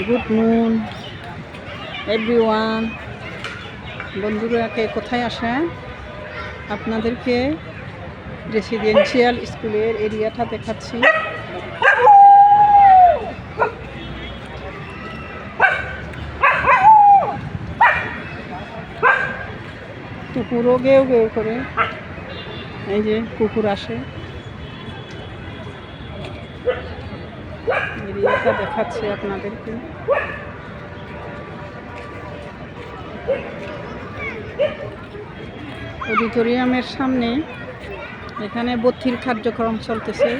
Good moon everyone. বন্ধুরা, কে কোথায় আসেন? আপনাদেরকে রেসিডেন্সিয়াল স্কুলের এরিয়াটা দেখাচ্ছি। কুকুরও গেউ গেউ করে, এই যে কুকুর আসে। এরিয়াটা দেখাচ্ছি আপনাদেরকে। অডিটোরিয়ামের সামনে এখানে ভর্তির কার্যক্রম চলতেছে।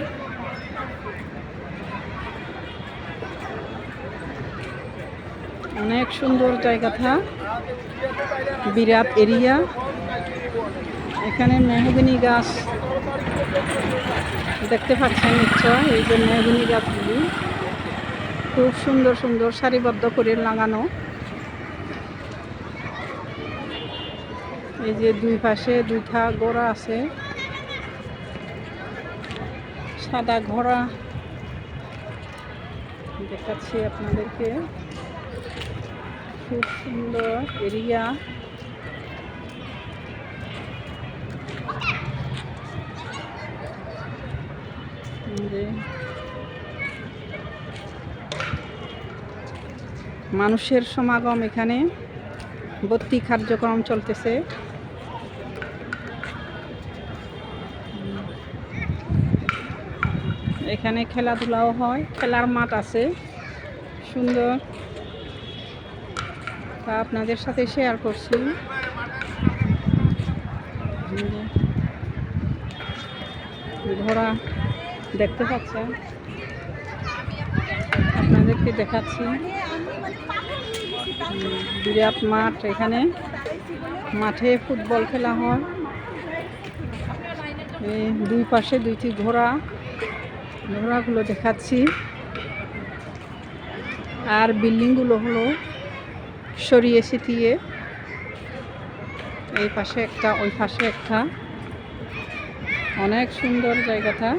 অনেক সুন্দর জায়গাটা, বিরাট এরিয়া। এখানে মেহগনি গাছ দেখতে পাচ্ছেন নিশ্চয়। এই যে মেহগনি গাছগুলি খুব সুন্দর সুন্দর সারিবদ্ধ করে লাগানো। এই যে দুই পাশে দুইটা ঘোড়া আছে, সাদা ঘোড়া দেখাচ্ছি আপনাদেরকে। খুব সুন্দর এরিয়া। মানুষের সমাগম, এখানে ভর্তি কার্যক্রম চলতেছে। এখানে খেলাধুলাও হয়, খেলার মাঠ আছে সুন্দর, তা আপনাদের সাথে শেয়ার করছি। ঘোড়া দেখতে পাচ্ছেন, আপনাদেরকে দেখাচ্ছি। বিরাট মাঠ, এখানে মাঠে ফুটবল খেলা হয়। এই দুই পাশে দুইটি ঘোড়াগুলো দেখাচ্ছি। আর বিল্ডিংগুলো হলো সরিয়ে ছিটিয়ে, এই পাশে একটা ওই পাশে একটা। অনেক সুন্দর জায়গাটা।